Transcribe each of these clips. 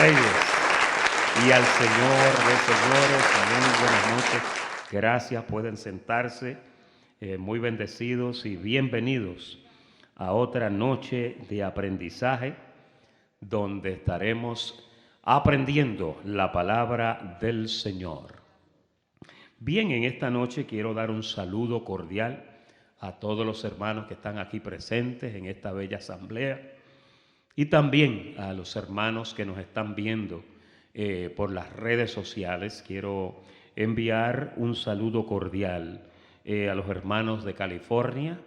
reyes y al Señor de señores. Amén. Buenas noches. Gracias, pueden sentarse. Muy bendecidos y bienvenidos a otra noche de aprendizaje donde estaremos aprendiendo la palabra del Señor. Bien, en esta noche quiero dar un saludo cordial a todos los hermanos que están aquí presentes en esta bella asamblea y también a los hermanos que nos están viendo por las redes sociales. Quiero enviar un saludo cordial a los hermanos de California,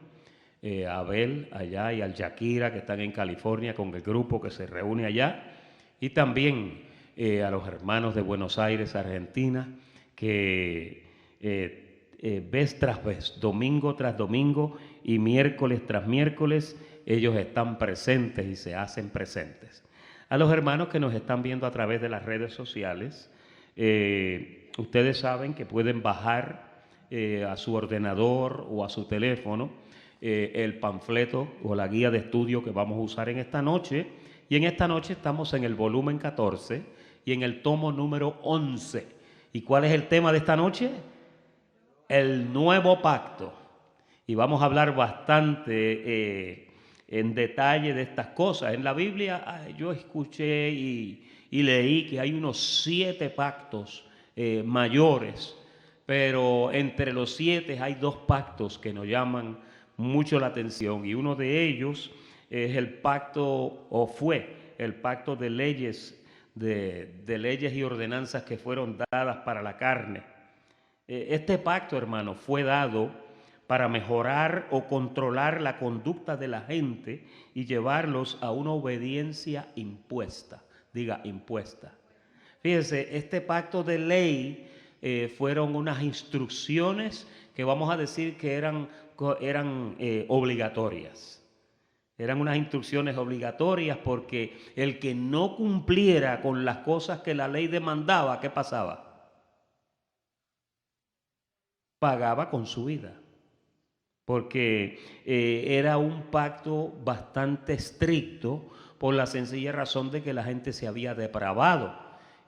a Abel allá y al Yakira que están en California con el grupo que se reúne allá, y también a los hermanos de Buenos Aires, Argentina, que vez tras vez, domingo tras domingo y miércoles tras miércoles, ellos están presentes y se hacen presentes. A los hermanos que nos están viendo a través de las redes sociales, ustedes saben que pueden bajar a su ordenador o a su teléfono el panfleto o la guía de estudio que vamos a usar en esta noche. Y en esta noche estamos en el volumen 14 y en el tomo número 11. ¿Y cuál es el tema de esta noche? El nuevo pacto. Y vamos a hablar bastante en detalle de estas cosas. En la Biblia yo escuché y leí que hay unos 7 pactos mayores, pero entre los 7 hay 2 pactos que nos llaman mucho la atención, y uno de ellos es el pacto, o fue el pacto de leyes, de leyes y ordenanzas que fueron dadas para la carne. Este pacto, hermano, fue dado para mejorar o controlar la conducta de la gente y llevarlos a una obediencia impuesta. Diga, impuesta. Fíjense, este pacto de ley fueron unas instrucciones que vamos a decir que eran obligatorias. Eran unas instrucciones obligatorias porque el que no cumpliera con las cosas que la ley demandaba, ¿qué pasaba? Pagaba con su vida. Porque era un pacto bastante estricto por la sencilla razón de que la gente se había depravado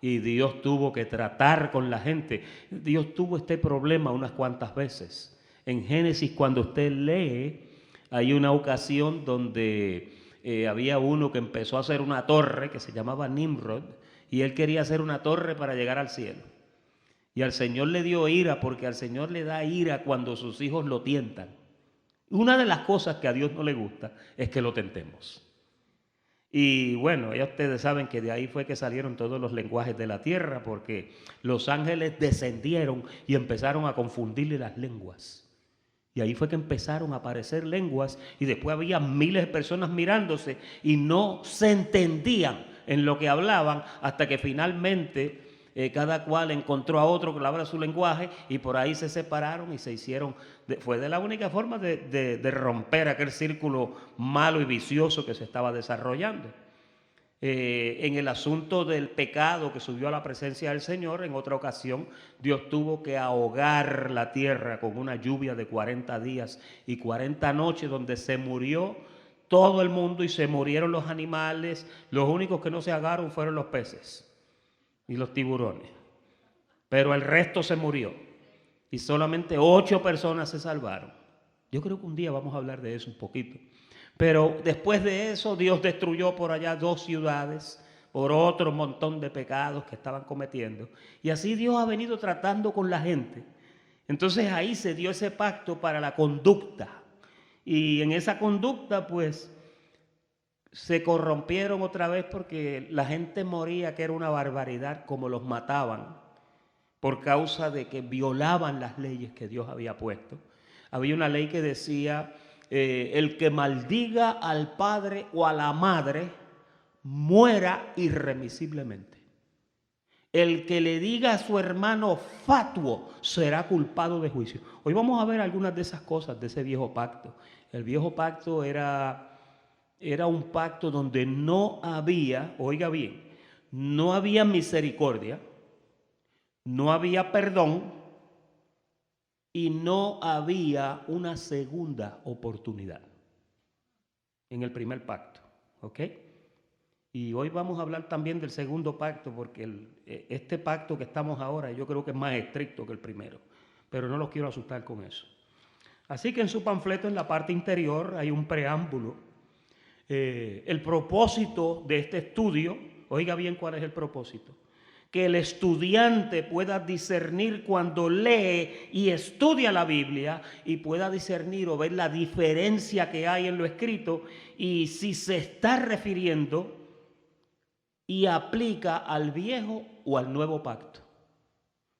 y Dios tuvo que tratar con la gente. Dios tuvo este problema unas cuantas veces. En Génesis, cuando usted lee, hay una ocasión donde había uno que empezó a hacer una torre que se llamaba Nimrod, y él quería hacer una torre para llegar al cielo. Y al Señor le dio ira, porque al Señor le da ira cuando sus hijos lo tientan. Una de las cosas que a Dios no le gusta es que lo tentemos. Y bueno, ya ustedes saben que de ahí fue que salieron todos los lenguajes de la tierra, porque los ángeles descendieron y empezaron a confundirle las lenguas. Y ahí fue que empezaron a aparecer lenguas, y después había miles de personas mirándose y no se entendían en lo que hablaban, hasta que finalmente cada cual encontró a otro que hablara su lenguaje, y por ahí se separaron y se hicieron. Fue de la única forma de romper aquel círculo malo y vicioso que se estaba desarrollando. En el asunto del pecado que subió a la presencia del Señor, en otra ocasión Dios tuvo que ahogar la tierra con una lluvia de 40 días y 40 noches donde se murió todo el mundo y se murieron los animales. Los únicos que no se ahogaron fueron los peces y los tiburones, pero el resto se murió y solamente 8 personas se salvaron. Yo creo que un día vamos a hablar de eso un poquito. Pero después de eso Dios destruyó por allá 2 ciudades por otro montón de pecados que estaban cometiendo, y así Dios ha venido tratando con la gente. Entonces ahí se dio ese pacto para la conducta, y en esa conducta pues se corrompieron otra vez, porque la gente moría, que era una barbaridad como los mataban, por causa de que violaban las leyes que Dios había puesto. Había una ley que decía, el que maldiga al padre o a la madre muera irremisiblemente. El que le diga a su hermano fatuo será culpado de juicio. Hoy vamos a ver algunas de esas cosas de ese viejo pacto. El viejo pacto era un pacto donde no había, oiga bien, no había misericordia, no había perdón y no había una segunda oportunidad en el primer pacto, ¿ok? Y hoy vamos a hablar también del segundo pacto, porque este pacto que estamos ahora yo creo que es más estricto que el primero, pero no los quiero asustar con eso. Así que en su panfleto, en la parte interior, hay un preámbulo. El propósito de este estudio, oiga bien cuál es el propósito, que el estudiante pueda discernir cuando lee y estudia la Biblia y pueda discernir o ver la diferencia que hay en lo escrito y si se está refiriendo y aplica al viejo o al nuevo pacto.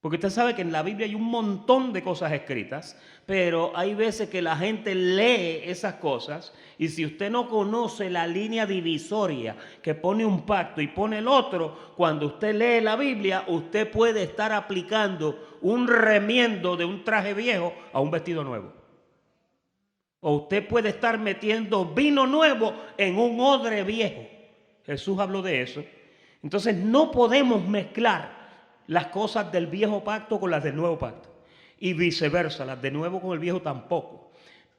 Porque usted sabe que en la Biblia hay un montón de cosas escritas, pero hay veces que la gente lee esas cosas y si usted no conoce la línea divisoria que pone un pacto y pone el otro, cuando usted lee la Biblia, usted puede estar aplicando un remiendo de un traje viejo a un vestido nuevo. O usted puede estar metiendo vino nuevo en un odre viejo. Jesús habló de eso. Entonces no podemos mezclar las cosas del viejo pacto con las del nuevo pacto. Y viceversa, las de nuevo con el viejo tampoco.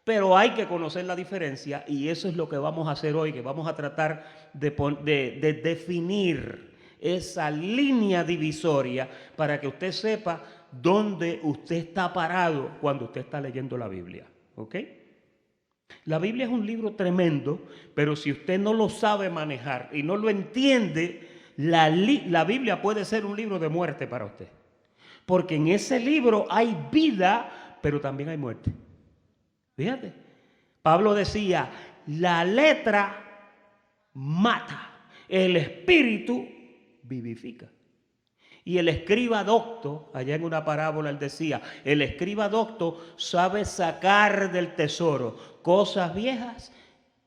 Pero hay que conocer la diferencia y eso es lo que vamos a hacer hoy, que vamos a tratar de definir esa línea divisoria para que usted sepa dónde usted está parado cuando usted está leyendo la Biblia. ¿Ok? La Biblia es un libro tremendo, pero si usted no lo sabe manejar y no lo entiende, la Biblia puede ser un libro de muerte para usted. Porque en ese libro hay vida, pero también hay muerte. Fíjate, Pablo decía, la letra mata, el espíritu vivifica. Y el escriba docto, allá en una parábola él decía, el escriba docto sabe sacar del tesoro cosas viejas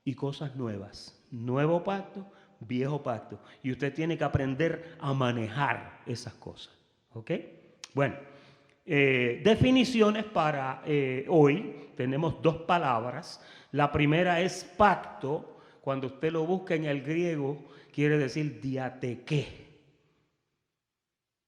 y cosas nuevas. Nuevo pacto, viejo pacto. Y usted tiene que aprender a manejar esas cosas. ¿Ok? Bueno, definiciones para hoy. Tenemos dos palabras. La primera es pacto. Cuando usted lo busca en el griego, quiere decir diatequé.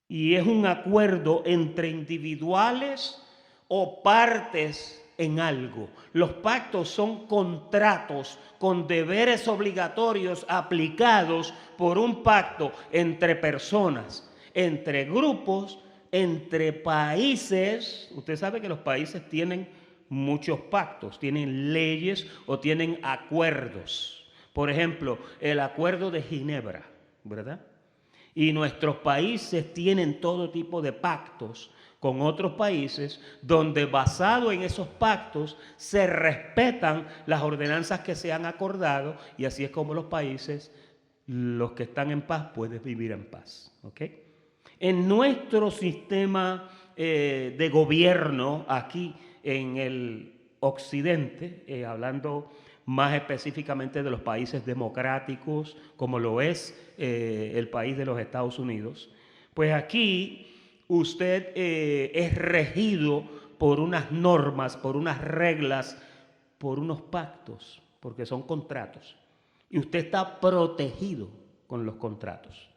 Y es un acuerdo entre individuales o partes en algo. Los pactos son contratos con deberes obligatorios aplicados por un pacto entre personas, entre grupos, entre países. Usted sabe que los países tienen muchos pactos, tienen leyes o tienen acuerdos. Por ejemplo, el acuerdo de Ginebra, ¿verdad? Y nuestros países tienen todo tipo de pactos con otros países donde basado en esos pactos se respetan las ordenanzas que se han acordado y así es como los países, los que están en paz, pueden vivir en paz. ¿Okay? En nuestro sistema de gobierno aquí en el occidente, hablando más específicamente de los países democráticos, como lo es el país de los Estados Unidos, pues aquí usted es regido por unas normas, por unas reglas, por unos pactos, porque son contratos. Y usted está protegido con los contratos.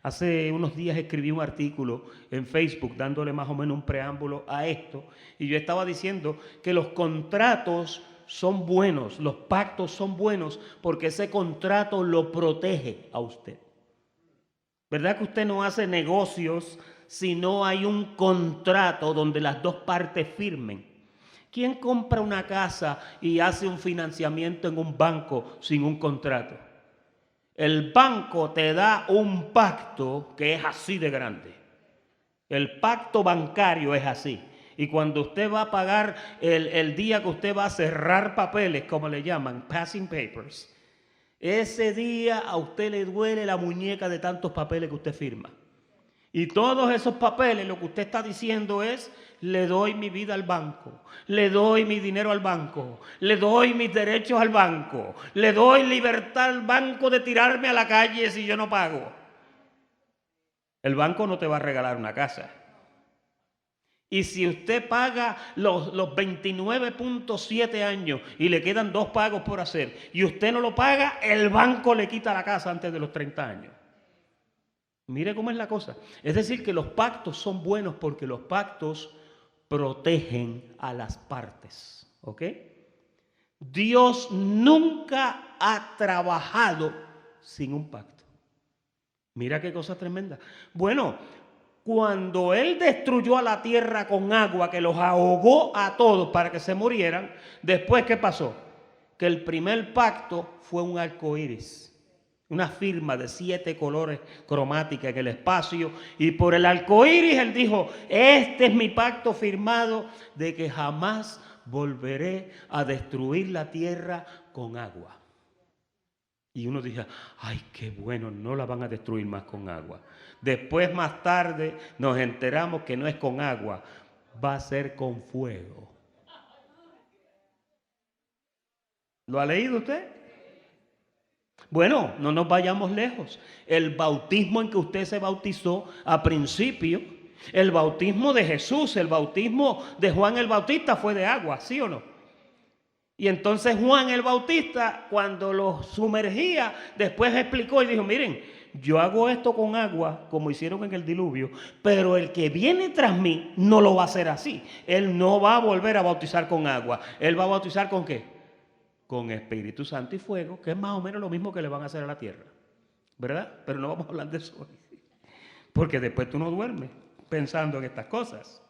Hace unos días escribí un artículo en Facebook dándole más o menos un preámbulo a esto y yo estaba diciendo que los contratos son buenos, los pactos son buenos porque ese contrato lo protege a usted. ¿Verdad que usted no hace negocios si no hay un contrato donde las dos partes firmen? ¿Quién compra una casa y hace un financiamiento en un banco sin un contrato? El banco te da un pacto que es así de grande. El pacto bancario es así. Y cuando usted va a pagar el día que usted va a cerrar papeles, como le llaman, passing papers, ese día a usted le duele la muñeca de tantos papeles que usted firma. Y todos esos papeles, lo que usted está diciendo es, le doy mi vida al banco, le doy mi dinero al banco, le doy mis derechos al banco, le doy libertad al banco de tirarme a la calle si yo no pago. El banco no te va a regalar una casa. Y si usted paga los 29.7 años y le quedan 2 pagos por hacer y usted no lo paga, el banco le quita la casa antes de los 30 años. Mire cómo es la cosa. Es decir, que los pactos son buenos porque los pactos protegen a las partes. ¿Ok? Dios nunca ha trabajado sin un pacto. Mira qué cosa tremenda. Bueno, cuando Él destruyó a la tierra con agua, que los ahogó a todos para que se murieran, después, ¿qué pasó? Que el primer pacto fue un arco iris. Una firma de 7 colores cromática en el espacio. Y por el arco iris Él dijo, este es mi pacto firmado de que jamás volveré a destruir la tierra con agua. Y uno dice, ay, qué bueno, no la van a destruir más con agua. Después, más tarde, nos enteramos que no es con agua, va a ser con fuego. ¿Lo ha leído usted? Bueno, no nos vayamos lejos. El bautismo en que usted se bautizó a principio, el bautismo de Jesús, el bautismo de Juan el Bautista fue de agua, ¿sí o no? Y entonces Juan el Bautista, cuando los sumergía, después explicó y dijo, miren, yo hago esto con agua, como hicieron en el diluvio, pero el que viene tras mí no lo va a hacer así. Él no va a volver a bautizar con agua. Él va a bautizar ¿con qué? Con Espíritu Santo y fuego, que es más o menos lo mismo que le van a hacer a la tierra, ¿verdad? Pero no vamos a hablar de eso hoy, porque después tú no duermes pensando en estas cosas.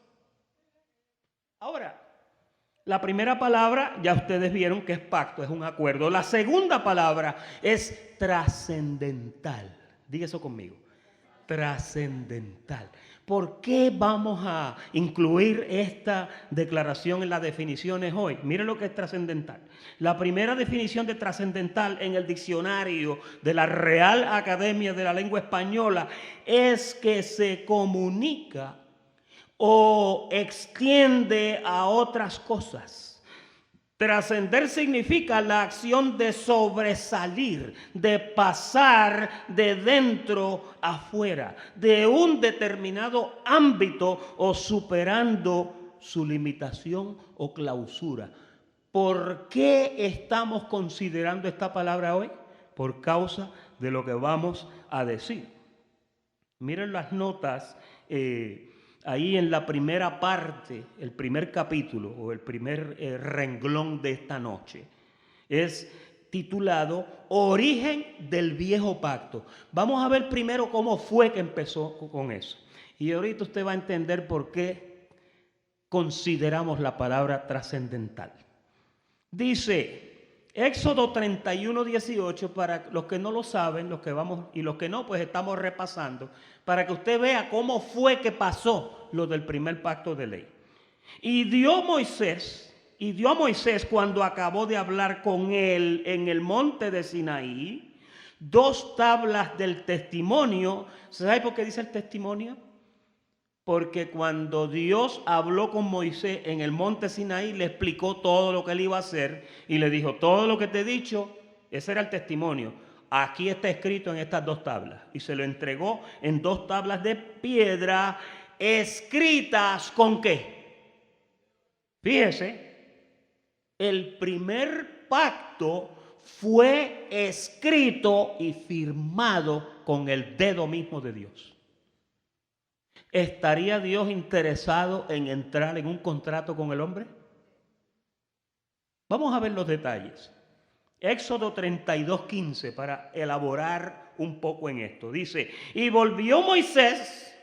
Ahora, la primera palabra, ya ustedes vieron que es pacto, es un acuerdo. La segunda palabra es trascendental. Diga eso conmigo. Trascendental. ¿Por qué vamos a incluir esta declaración en las definiciones hoy? Miren lo que es trascendental. La primera definición de trascendental en el diccionario de la Real Academia de la Lengua Española es que se comunica o extiende a otras cosas. Trascender significa la acción de sobresalir, de pasar de dentro afuera, de un determinado ámbito o superando su limitación o clausura. ¿Por qué estamos considerando esta palabra hoy? Por causa de lo que vamos a decir. Miren las notas ahí en la primera parte, el primer capítulo o el primer renglón de esta noche. Es titulado Origen del Viejo Pacto. Vamos a ver primero cómo fue que empezó con eso. Y ahorita usted va a entender por qué consideramos la palabra trascendental. Dice Éxodo 31:18, para los que no lo saben, los que vamos y los que no, pues estamos repasando, para que usted vea cómo fue que pasó lo del primer pacto de ley. Y dio a Moisés cuando acabó de hablar con él en el monte de Sinaí, 2 tablas del testimonio. ¿Sabe por qué dice el testimonio? Porque cuando Dios habló con Moisés en el monte Sinaí, le explicó todo lo que él iba a hacer y le dijo, todo lo que te he dicho, ese era el testimonio. Aquí está escrito en estas 2 tablas. Y se lo entregó en 2 tablas de piedra escritas ¿con qué? Fíjese, el primer pacto fue escrito y firmado con el dedo mismo de Dios. ¿Estaría Dios interesado en entrar en un contrato con el hombre? Vamos a ver los detalles. Éxodo 32:15 para elaborar un poco en esto. Dice, y volvió Moisés,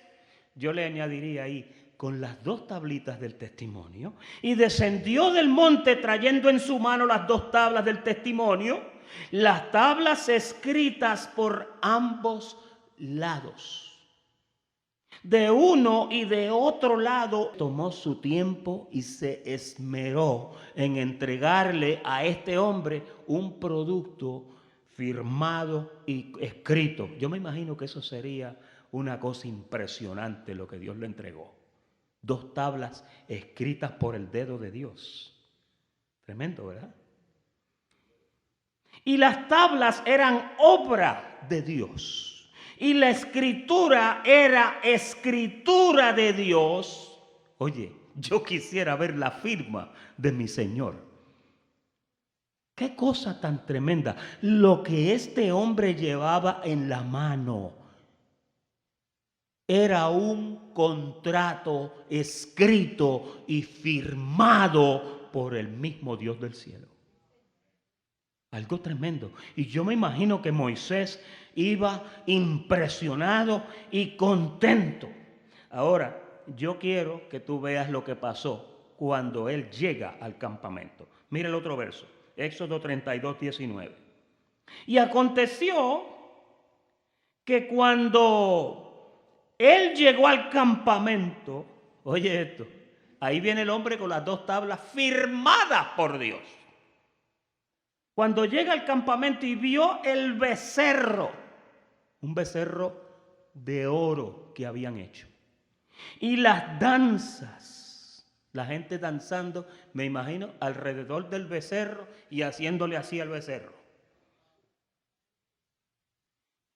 yo le añadiría ahí, con las 2 tablitas del testimonio, y descendió del monte trayendo en su mano las 2 tablas del testimonio, las tablas escritas por ambos lados. De uno y de otro lado tomó su tiempo y se esmeró en entregarle a este hombre un producto firmado y escrito. Yo me imagino que eso sería una cosa impresionante lo que Dios le entregó. 2 tablas escritas por el dedo de Dios. Tremendo, ¿verdad? Y las tablas eran obra de Dios. Y la escritura era escritura de Dios. Oye, yo quisiera ver la firma de mi Señor. Qué cosa tan tremenda. Lo que este hombre llevaba en la mano era un contrato escrito y firmado por el mismo Dios del cielo. Algo tremendo. Y yo me imagino que Moisés iba impresionado y contento. Ahora, yo quiero que tú veas lo que pasó cuando él llega al campamento. Mira el otro verso, Éxodo 32, 19. Y aconteció que cuando él llegó al campamento, oye esto, ahí viene el hombre con las 2 tablas firmadas por Dios. Cuando llega al campamento y vio el becerro, un becerro de oro que habían hecho, y las danzas, la gente danzando, me imagino, alrededor del becerro y haciéndole así al becerro.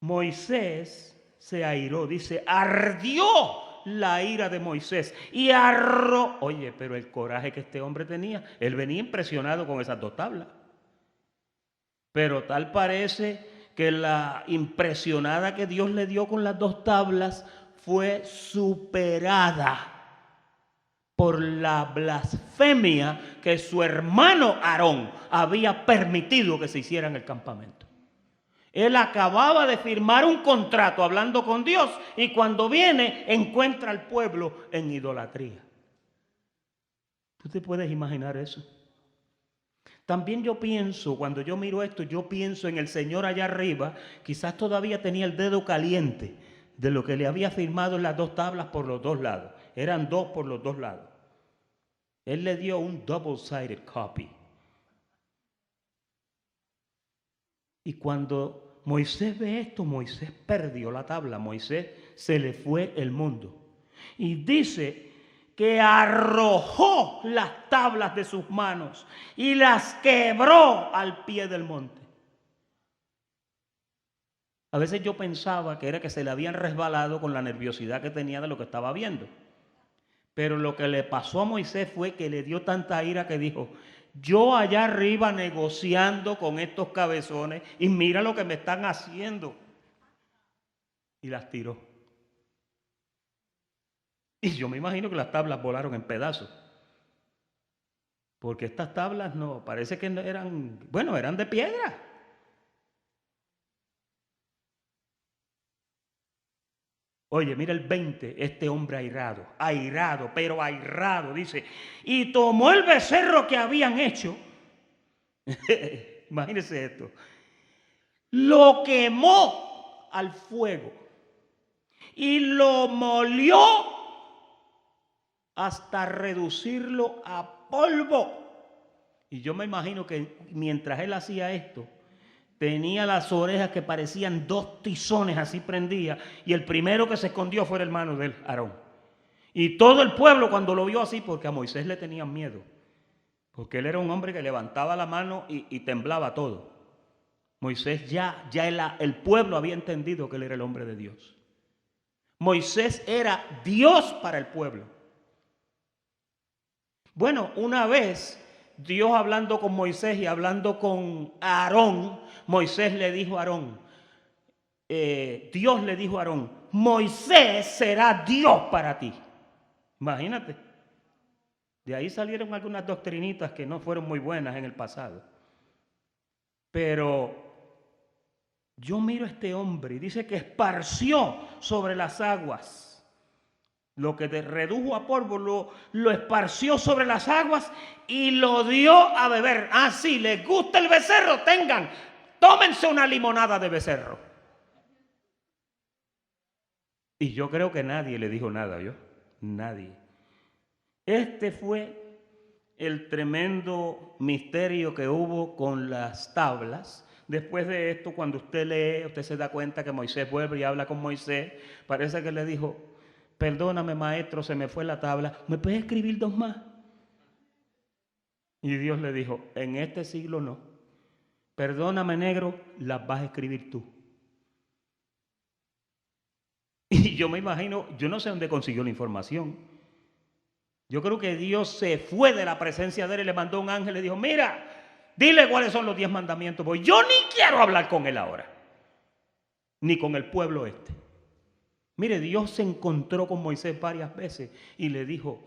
Moisés se airó, dice, ardió la ira de Moisés y oye, pero el coraje que este hombre tenía, él venía impresionado con esas 2 tablas. Pero tal parece que la impresionada que Dios le dio con las 2 tablas fue superada por la blasfemia que su hermano Aarón había permitido que se hiciera en el campamento. Él acababa de firmar un contrato hablando con Dios y cuando viene encuentra al pueblo en idolatría. ¿Tú te puedes imaginar eso? También yo pienso, cuando yo miro esto, yo pienso en el Señor allá arriba, quizás todavía tenía el dedo caliente de lo que le había firmado en las 2 tablas por los 2 lados. Eran 2 por los 2 lados. Él le dio un double-sided copy. Y cuando Moisés ve esto, Moisés perdió la tabla, Moisés se le fue el mundo. Y dice que arrojó las tablas de sus manos y las quebró al pie del monte. A veces yo pensaba que era que se le habían resbalado con la nerviosidad que tenía de lo que estaba viendo. Pero lo que le pasó a Moisés fue que le dio tanta ira que dijo, yo allá arriba negociando con estos cabezones y mira lo que me están haciendo. Y las tiró. Y yo me imagino que las tablas volaron en pedazos. Porque estas tablas no, parece que no eran, bueno, eran de piedra. Oye, mira el 20, este hombre airado, pero airado, dice, y tomó el becerro que habían hecho, imagínense esto, lo quemó al fuego y lo molió hasta reducirlo a polvo. Y yo me imagino que mientras él hacía esto, tenía las orejas que parecían 2 tizones así prendidas. Y el primero que se escondió fue el hermano de él, Aarón. Y todo el pueblo cuando lo vio así, porque a Moisés le tenían miedo. Porque él era un hombre que levantaba la mano y temblaba todo. Moisés el pueblo había entendido que él era el hombre de Dios. Moisés era Dios para el pueblo. Bueno, una vez Dios hablando con Moisés y hablando con Aarón, Moisés le dijo a Aarón, Dios le dijo a Aarón, Moisés será Dios para ti. Imagínate. De ahí salieron algunas doctrinitas que no fueron muy buenas en el pasado. Pero yo miro a este hombre y dice que esparció sobre las aguas. Lo que redujo a polvo lo esparció sobre las aguas y lo dio a beber. Ah, sí, les gusta el becerro, tómense una limonada de becerro. Y yo creo que nadie le dijo nada, nadie. Este fue el tremendo misterio que hubo con las tablas. Después de esto, cuando usted lee, usted se da cuenta que Moisés vuelve y habla con Moisés. Parece que le dijo, perdóname maestro, se me fue la tabla, ¿me puedes escribir 2 más? Y Dios le dijo, en este siglo no. Perdóname negro, las vas a escribir tú. Y yo me imagino, yo no sé dónde consiguió la información. Yo creo que Dios se fue de la presencia de él y le mandó un ángel y le dijo, mira, dile cuáles son los 10 mandamientos, porque yo ni quiero hablar con él ahora, ni con el pueblo este. Mire, Dios se encontró con Moisés varias veces y le dijo,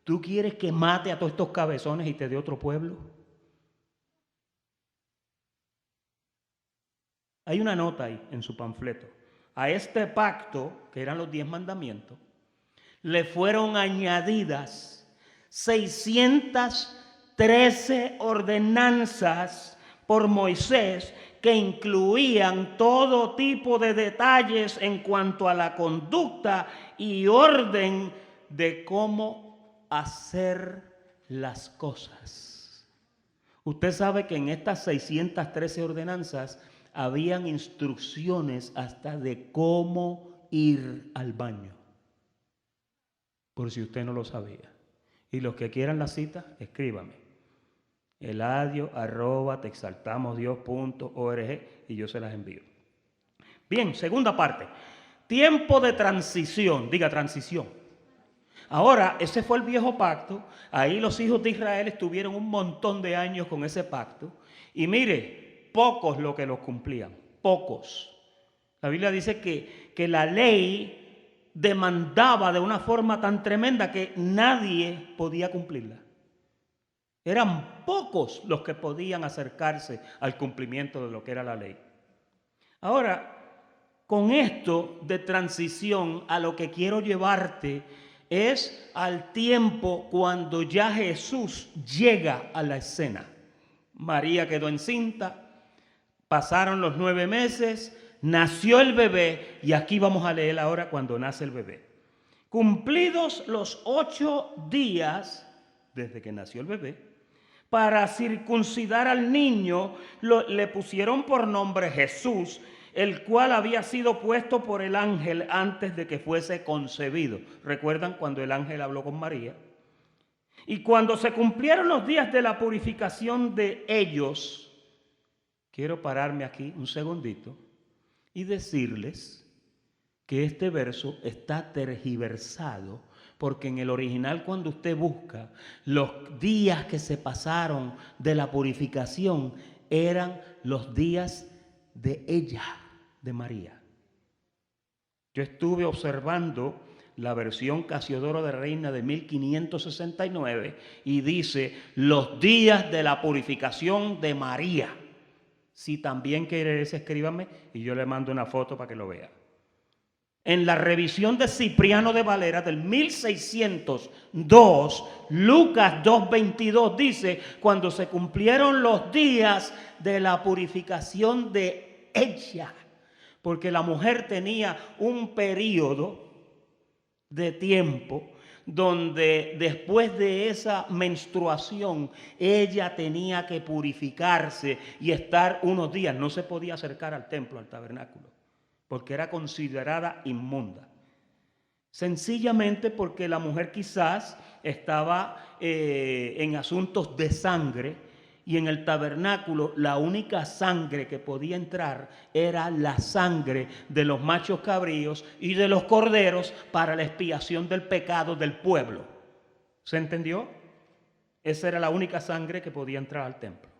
¿tú quieres que mate a todos estos cabezones y te dé otro pueblo? Hay una nota ahí en su panfleto. A este pacto, que eran los 10 mandamientos, le fueron añadidas 613 ordenanzas por Moisés que incluían todo tipo de detalles en cuanto a la conducta y orden de cómo hacer las cosas. Usted sabe que en estas 613 ordenanzas habían instrucciones hasta de cómo ir al baño, por si usted no lo sabía. Y los que quieran la cita, escríbame. eladio@texaltamosdios.org y yo se las envío. Bien, segunda parte. Tiempo de transición. Diga transición. Ahora, ese fue el viejo pacto. Ahí los hijos de Israel estuvieron un montón de años con ese pacto. Y mire, pocos lo que los cumplían. Pocos. La Biblia dice que la ley demandaba de una forma tan tremenda que nadie podía cumplirla. Eran pocos los que podían acercarse al cumplimiento de lo que era la ley. Ahora, con esto de transición, a lo que quiero llevarte es al tiempo cuando ya Jesús llega a la escena. María quedó encinta, pasaron los 9 meses, nació el bebé y aquí vamos a leer ahora cuando nace el bebé. Cumplidos los 8 días desde que nació el bebé, para circuncidar al niño, le pusieron por nombre Jesús, el cual había sido puesto por el ángel antes de que fuese concebido. ¿Recuerdan cuando el ángel habló con María? Y cuando se cumplieron los días de la purificación de ellos, quiero pararme aquí un segundito y decirles que este verso está tergiversado, porque en el original, cuando usted busca los días que se pasaron de la purificación, eran los días de ella, de María. Yo estuve observando la versión Casiodoro de Reina de 1569 y dice los días de la purificación de María. Si también quiere ese, escríbame y yo le mando una foto para que lo vea. En la revisión de Cipriano de Valera del 1602, Lucas 2:22 dice, cuando se cumplieron los días de la purificación de ella, porque la mujer tenía un periodo de tiempo donde después de esa menstruación ella tenía que purificarse y estar unos días, no se podía acercar al templo, al tabernáculo, porque era considerada inmunda. Sencillamente porque la mujer quizás estaba en asuntos de sangre, y en el tabernáculo la única sangre que podía entrar era la sangre de los machos cabríos y de los corderos para la expiación del pecado del pueblo. ¿Se entendió? Esa era la única sangre que podía entrar al templo.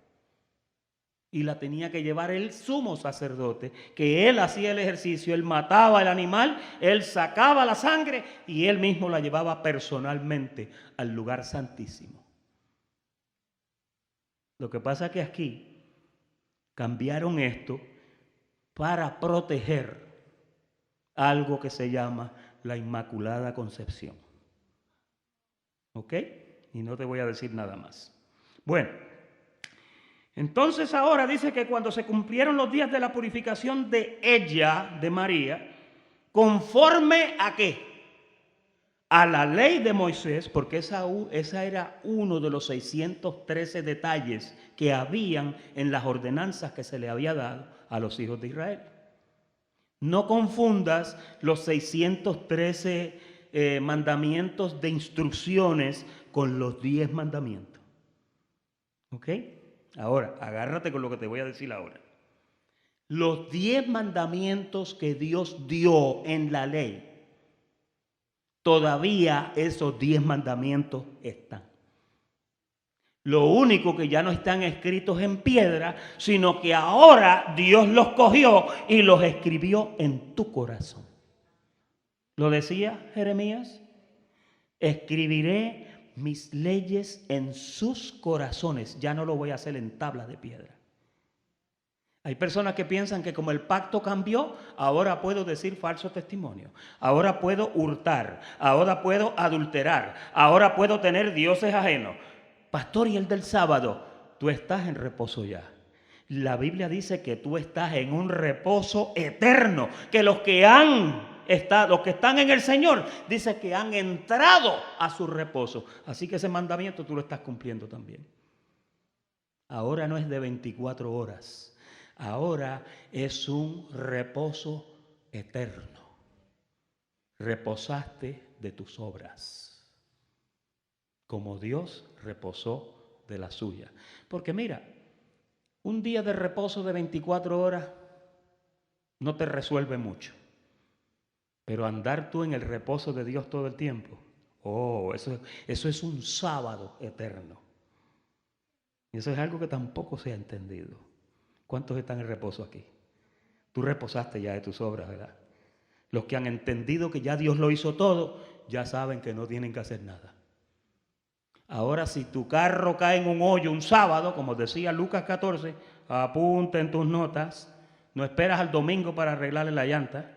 Y la tenía que llevar el sumo sacerdote, que él hacía el ejercicio, él mataba el animal, él sacaba la sangre y él mismo la llevaba personalmente al lugar santísimo. Lo que pasa es que aquí cambiaron esto para proteger algo que se llama la Inmaculada Concepción. ¿Ok? Y no te voy a decir nada más. Bueno. Entonces ahora dice que cuando se cumplieron los días de la purificación de ella, de María, conforme a ¿qué? A la ley de Moisés, porque esa era uno de los 613 detalles que habían en las ordenanzas que se le había dado a los hijos de Israel. No confundas los 613 mandamientos de instrucciones con los 10 mandamientos. ¿Ok? Ahora, agárrate con lo que te voy a decir ahora. Los 10 mandamientos que Dios dio en la ley, todavía esos 10 mandamientos están. Lo único que ya no están escritos en piedra, sino que ahora Dios los cogió y los escribió en tu corazón. ¿Lo decía Jeremías? Escribiré mis leyes en sus corazones. Ya no lo voy a hacer en tablas de piedra. Hay personas que piensan que como el pacto cambió, ahora puedo decir falso testimonio, ahora puedo hurtar, ahora puedo adulterar, ahora puedo tener dioses ajenos. Pastor, ¿y el del sábado? Tú estás en reposo ya. La Biblia dice que tú estás en un reposo eterno, que los que están en el Señor, dice que han entrado a su reposo. Así que ese mandamiento tú lo estás cumpliendo también. Ahora no es de 24 horas. Ahora es un reposo eterno. Reposaste de tus obras, como Dios reposó de la suya. Porque mira, un día de reposo de 24 horas no te resuelve mucho. Pero andar tú en el reposo de Dios todo el tiempo, eso es un sábado eterno. Y eso es algo que tampoco se ha entendido. ¿Cuántos están en reposo aquí? Tú reposaste ya de tus obras, ¿verdad? Los que han entendido que ya Dios lo hizo todo, ya saben que no tienen que hacer nada. Ahora, si tu carro cae en un hoyo un sábado, como decía Lucas 14, apunta en tus notas, no esperas al domingo para arreglarle la llanta,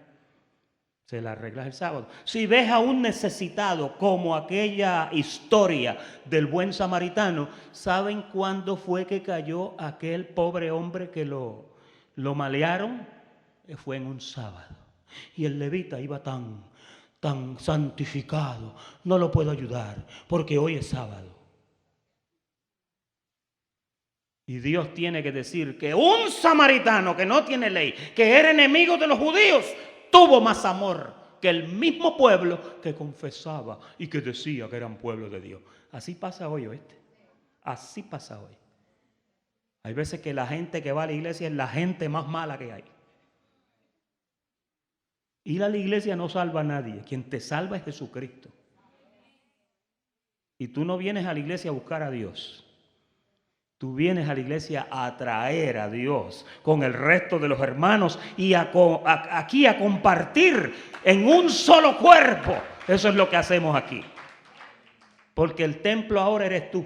se la arreglas el sábado. Si ves a un necesitado, como aquella historia del buen samaritano, ¿saben cuándo fue que cayó aquel pobre hombre que lo malearon? Fue en un sábado. Y el levita iba tan santificado, no lo puedo ayudar porque hoy es sábado. Y Dios tiene que decir que un samaritano que no tiene ley, que era enemigo de los judíos, tuvo más amor que el mismo pueblo que confesaba y que decía que eran pueblo de Dios. Así pasa hoy, ¿oíste? Así pasa hoy. Hay veces que la gente que va a la iglesia es la gente más mala que hay. Ir a la iglesia no salva a nadie. Quien te salva es Jesucristo. Y tú no vienes a la iglesia a buscar a Dios. Tú vienes a la iglesia a atraer a Dios con el resto de los hermanos y aquí a compartir en un solo cuerpo. Eso es lo que hacemos aquí. Porque el templo ahora eres tú.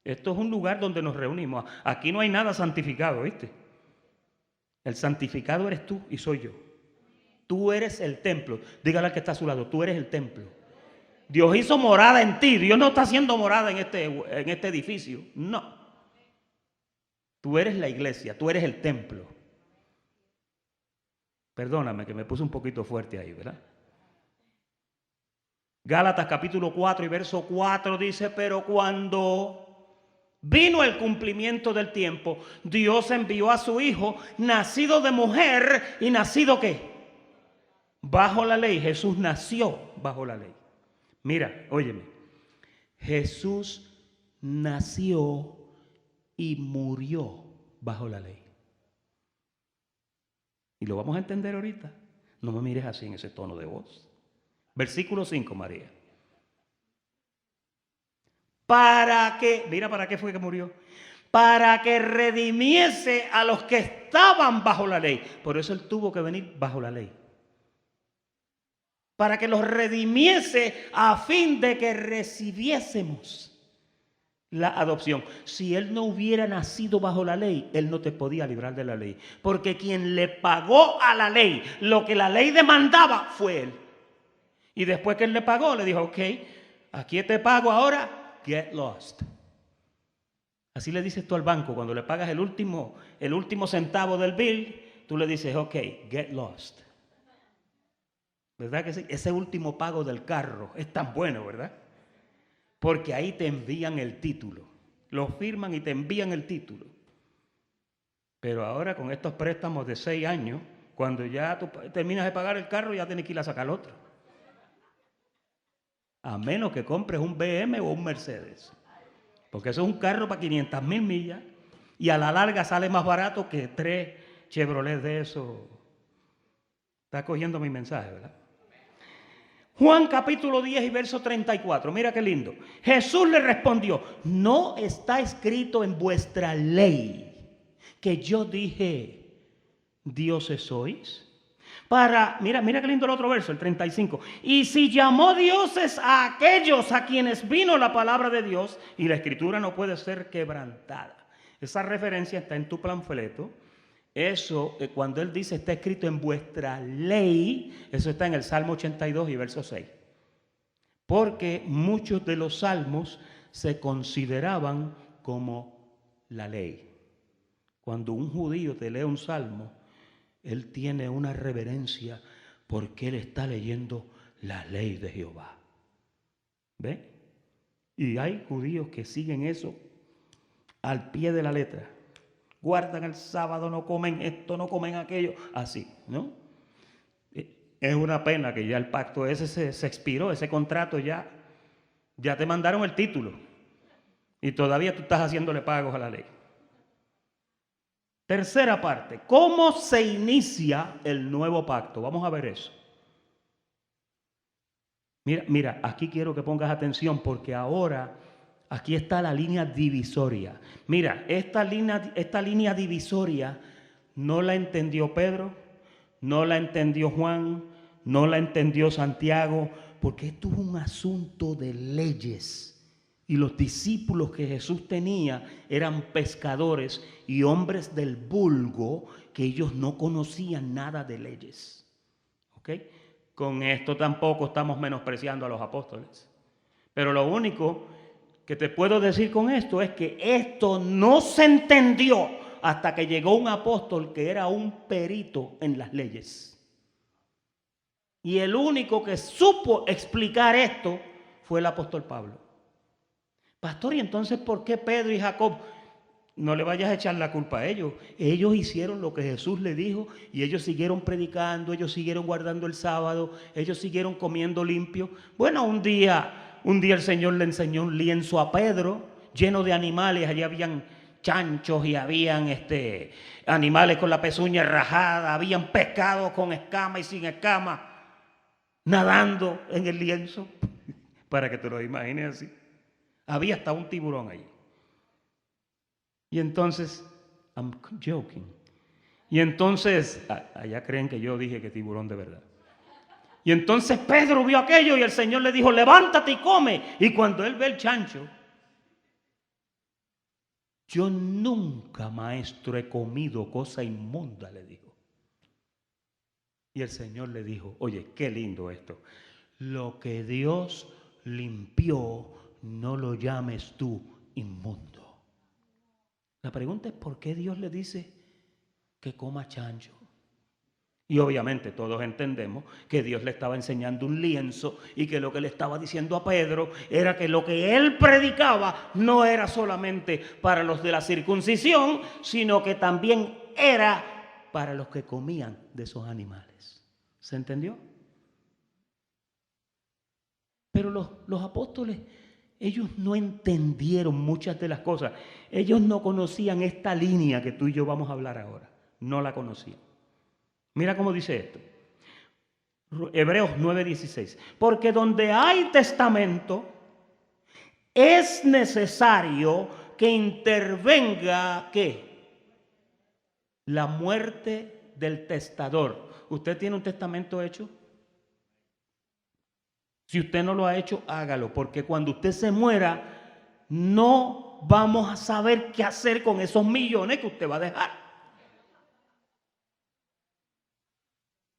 Esto es un lugar donde nos reunimos. Aquí no hay nada santificado, ¿viste? El santificado eres tú y soy yo. Tú eres el templo. Dígale al que está a su lado, tú eres el templo. Dios hizo morada en ti. Dios no está haciendo morada en este edificio. No. Tú eres la iglesia, tú eres el templo. Perdóname que me puse un poquito fuerte ahí, ¿verdad? Gálatas capítulo 4 y verso 4 dice, pero cuando vino el cumplimiento del tiempo, Dios envió a su Hijo, nacido de mujer y nacido ¿qué? Bajo la ley. Jesús nació bajo la ley. Mira, óyeme, Jesús nació y murió bajo la ley. Y lo vamos a entender ahorita. No me mires así en ese tono de voz. Versículo 5, María. ¿Para qué fue que murió? Para que redimiese a los que estaban bajo la ley. Por eso Él tuvo que venir bajo la ley. Para que los redimiese a fin de que recibiésemos la adopción. Si Él no hubiera nacido bajo la ley, Él no te podía librar de la ley. Porque quien le pagó a la ley lo que la ley demandaba fue Él. Y después que Él le pagó, le dijo, ok, aquí te pago ahora, get lost. Así le dices tú al banco, cuando le pagas el último centavo del bill, tú le dices, ok, get lost. ¿Verdad que sí? Ese último pago del carro es tan bueno, ¿verdad? Porque ahí te envían el título. Lo firman y te envían el título. Pero ahora con estos préstamos de 6 años, cuando ya tú terminas de pagar el carro, ya tienes que ir a sacar otro. A menos que compres un BM o un Mercedes. Porque eso es un carro para 500,000 millas y a la larga sale más barato que 3 Chevrolet de eso. Está cogiendo mi mensaje, ¿verdad? Juan capítulo 10 y verso 34. Mira qué lindo. Jesús le respondió, ¿no está escrito en vuestra ley que yo dije, dioses sois? Mira qué lindo el otro verso, el 35. Y si llamó dioses a aquellos a quienes vino la palabra de Dios, y la escritura no puede ser quebrantada. Esa referencia está en tu panfleto. Eso, cuando él dice está escrito en vuestra ley, eso está en el Salmo 82 y verso 6. Porque muchos de los salmos se consideraban como la ley. Cuando un judío te lee un salmo, él tiene una reverencia porque él está leyendo la ley de Jehová. ¿Ve? Y hay judíos que siguen eso al pie de la letra. Guardan el sábado, no comen esto, no comen aquello, así, ¿no? Es una pena que ya el pacto ese se expiró, ese contrato ya te mandaron el título y todavía tú estás haciéndole pagos a la ley. Tercera parte, ¿cómo se inicia el nuevo pacto? Vamos a ver eso. Mira, aquí quiero que pongas atención porque ahora aquí está la línea divisoria. Mira, esta línea divisoria no la entendió Pedro, no la entendió Juan, no la entendió Santiago, porque esto es un asunto de leyes. Y los discípulos que Jesús tenía eran pescadores y hombres del vulgo que ellos no conocían nada de leyes. ¿Ok? Con esto tampoco estamos menospreciando a los apóstoles. Pero lo único que te puedo decir con esto es que esto no se entendió hasta que llegó un apóstol que era un perito en las leyes. Y el único que supo explicar esto fue el apóstol Pablo. Pastor, ¿y entonces por qué Pedro y Jacob? No le vayas a echar la culpa a ellos. Ellos hicieron lo que Jesús les dijo y ellos siguieron predicando, ellos siguieron guardando el sábado, ellos siguieron comiendo limpio. Bueno, un día el Señor le enseñó un lienzo a Pedro lleno de animales. Allí habían chanchos y habían animales con la pezuña rajada, habían pescados con escama y sin escama nadando en el lienzo, para que te lo imagines así. Había hasta un tiburón allí. Y entonces, I'm joking. Y entonces, allá creen que yo dije que tiburón de verdad. Y entonces Pedro vio aquello y el Señor le dijo, levántate y come. Y cuando él ve el chancho, yo nunca, maestro, he comido cosa inmunda, le dijo. Y el Señor le dijo, oye, qué lindo esto. Lo que Dios limpió, no lo llames tú inmundo. La pregunta es ¿por qué Dios le dice que coma chancho? Y obviamente todos entendemos que Dios le estaba enseñando un lienzo y que lo que le estaba diciendo a Pedro era que lo que él predicaba no era solamente para los de la circuncisión, sino que también era para los que comían de esos animales. ¿Se entendió? Pero los apóstoles, ellos no entendieron muchas de las cosas. Ellos no conocían esta línea que tú y yo vamos a hablar ahora. No la conocían. Mira cómo dice esto. Hebreos 9:16. Porque donde hay testamento, es necesario que intervenga, ¿qué? La muerte del testador. ¿Usted tiene un testamento hecho? Si usted no lo ha hecho, hágalo, porque cuando usted se muera, no vamos a saber qué hacer con esos millones que usted va a dejar.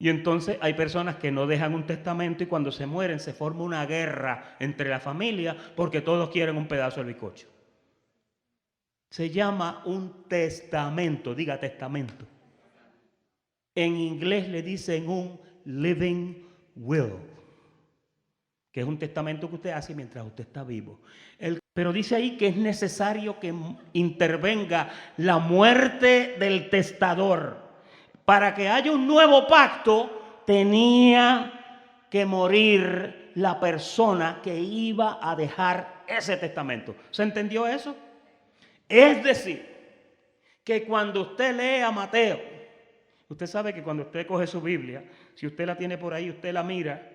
Y entonces hay personas que no dejan un testamento y cuando se mueren se forma una guerra entre la familia porque todos quieren un pedazo del bizcocho. Se llama un testamento, diga testamento. En inglés le dicen un living will, que es un testamento que usted hace mientras usted está vivo. Pero dice ahí que es necesario que intervenga la muerte del testador. Para que haya un nuevo pacto, tenía que morir la persona que iba a dejar ese testamento. ¿Se entendió eso? Es decir, que cuando usted lee a Mateo, usted sabe que cuando usted coge su Biblia, si usted la tiene por ahí, usted la mira,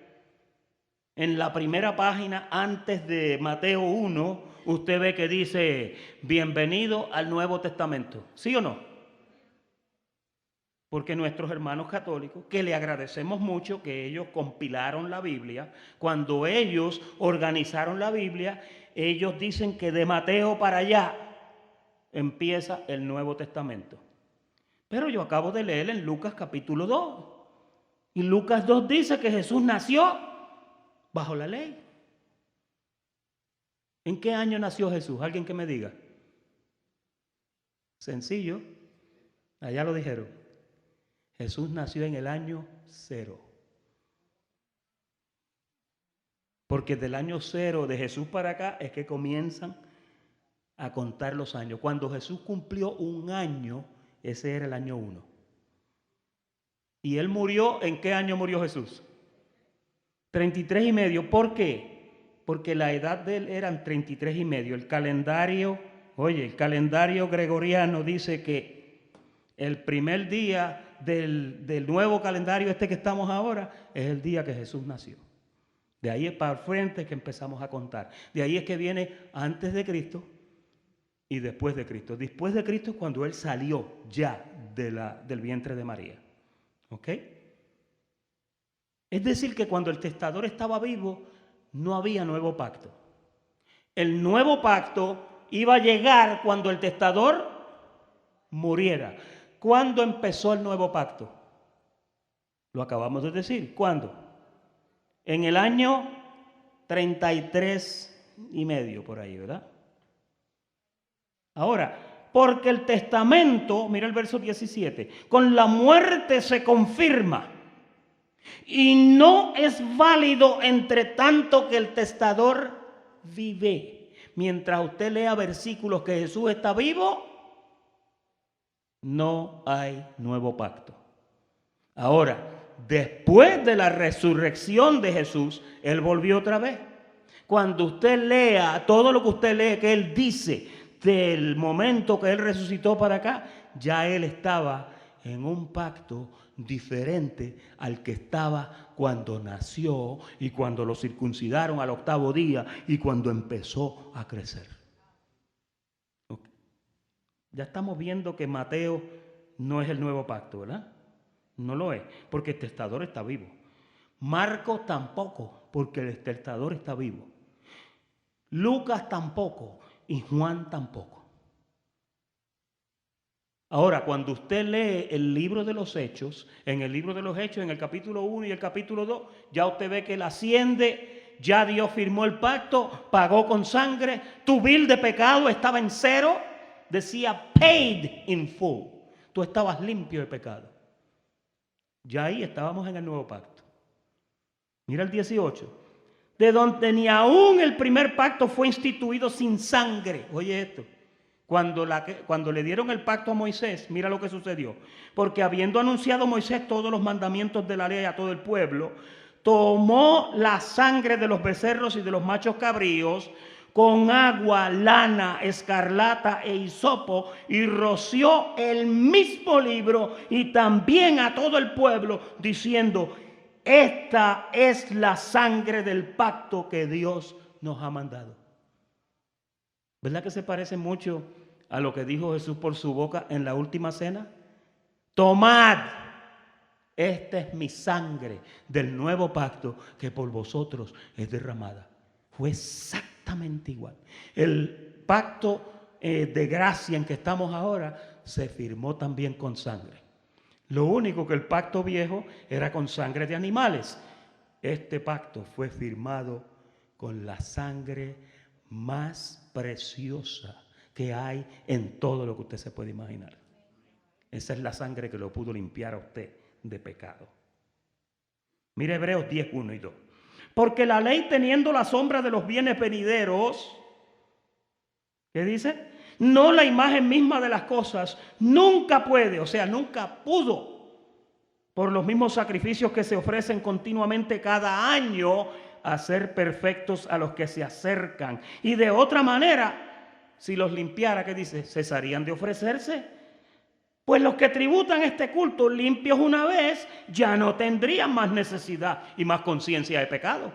en la primera página, antes de Mateo 1, usted ve que dice, bienvenido al Nuevo Testamento. ¿Sí o no? Porque nuestros hermanos católicos, que le agradecemos mucho que ellos compilaron la Biblia, cuando ellos organizaron la Biblia, ellos dicen que de Mateo para allá empieza el Nuevo Testamento. Pero yo acabo de leer en Lucas capítulo 2. Y Lucas 2 dice que Jesús nació bajo la ley. ¿En qué año nació Jesús? ¿Alguien que me diga? Sencillo. Allá lo dijeron. Jesús nació en el año 0. Porque del año 0 de Jesús para acá es que comienzan a contar los años. Cuando Jesús cumplió 1 año, ese era el año 1. ¿Y él murió? ¿En qué año murió Jesús? 33 y medio. ¿Por qué? Porque la edad de él eran 33 y medio. El calendario gregoriano dice que el primer día del nuevo calendario que estamos ahora es el día que Jesús nació. De ahí es para el frente que empezamos a contar. De ahí es que viene antes de Cristo y después de Cristo. Después de Cristo es cuando él salió ya del vientre de María. ¿Ok? Es decir, que cuando el testador estaba vivo, no había nuevo pacto. El nuevo pacto iba a llegar cuando el testador muriera. ¿Cuándo empezó el nuevo pacto? Lo acabamos de decir. ¿Cuándo? En el año 33 y medio, por ahí, ¿verdad? Ahora, porque el testamento, mira el verso 17, con la muerte se confirma y no es válido entre tanto que el testador vive. Mientras usted lea versículos que Jesús está vivo, no hay nuevo pacto. Ahora, después de la resurrección de Jesús, Él volvió otra vez. Cuando usted lea todo lo que usted lee que Él dice del momento que Él resucitó para acá, ya Él estaba en un pacto diferente al que estaba cuando nació y cuando lo circuncidaron al 8º día y cuando empezó a crecer. Okay. Ya estamos viendo que Mateo no es el nuevo pacto, ¿verdad? No lo es, porque el testador está vivo. Marcos tampoco, porque el testador está vivo. Lucas tampoco y Juan tampoco. Ahora, cuando usted lee el libro de los Hechos, en el libro de los Hechos, en el capítulo 1 y el capítulo 2, ya usted ve que Él asciende, ya Dios firmó el pacto, pagó con sangre, tu bill de pecado estaba en 0, decía paid in full. Tú estabas limpio de pecado. Ya ahí estábamos en el nuevo pacto. Mira el 18. De donde ni aún el primer pacto fue instituido sin sangre. Oye esto. Cuando le dieron el pacto a Moisés, mira lo que sucedió. Porque habiendo anunciado Moisés todos los mandamientos de la ley a todo el pueblo, tomó la sangre de los becerros y de los machos cabríos con agua, lana, escarlata e hisopo y roció el mismo libro y también a todo el pueblo diciendo: esta es la sangre del pacto que Dios nos ha mandado. ¿Verdad que se parece mucho a lo que dijo Jesús por su boca en la última cena? Tomad, esta es mi sangre del nuevo pacto que por vosotros es derramada. Fue exactamente igual. El pacto de gracia en que estamos ahora se firmó también con sangre. Lo único que el pacto viejo era con sangre de animales. Este pacto fue firmado con la sangre más preciosa que hay en todo lo que usted se puede imaginar. Esa es la sangre que lo pudo limpiar a usted de pecado. Mire Hebreos 10, 1 y 2. Porque la ley, teniendo la sombra de los bienes venideros, ¿qué dice? No la imagen misma de las cosas, nunca puede, o sea, nunca pudo, por los mismos sacrificios que se ofrecen continuamente cada año, hacer perfectos a los que se acercan. Y de otra manera, si los limpiara, ¿qué dice? Cesarían de ofrecerse. Pues los que tributan este culto limpios una vez, ya no tendrían más necesidad y más conciencia de pecado.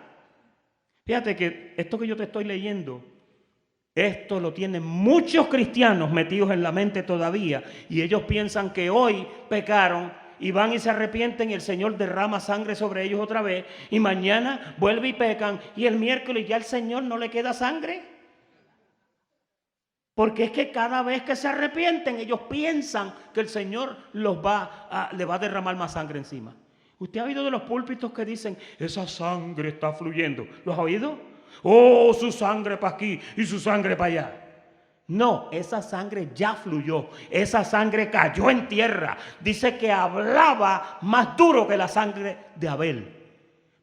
Fíjate que esto que yo te estoy leyendo, esto lo tienen muchos cristianos metidos en la mente todavía, y ellos piensan que hoy pecaron y van y se arrepienten y el Señor derrama sangre sobre ellos otra vez, y mañana vuelve y pecan y el miércoles ya al Señor no le queda sangre. Porque es que cada vez que se arrepienten, ellos piensan que el Señor le va a derramar más sangre encima. ¿Usted ha oído de los púlpitos que dicen, esa sangre está fluyendo? ¿Los ha oído? Oh, su sangre para aquí y su sangre para allá. No, esa sangre ya fluyó. Esa sangre cayó en tierra. Dice que hablaba más duro que la sangre de Abel.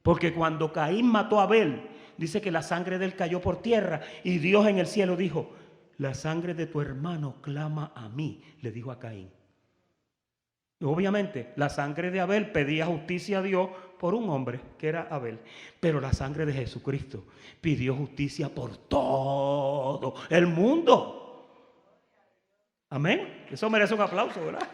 Porque cuando Caín mató a Abel, dice que la sangre de él cayó por tierra. Y Dios en el cielo dijo, la sangre de tu hermano clama a mí, le dijo a Caín. Obviamente, la sangre de Abel pedía justicia a Dios por un hombre, que era Abel. Pero la sangre de Jesucristo pidió justicia por todo el mundo. Amén. Eso merece un aplauso, ¿verdad?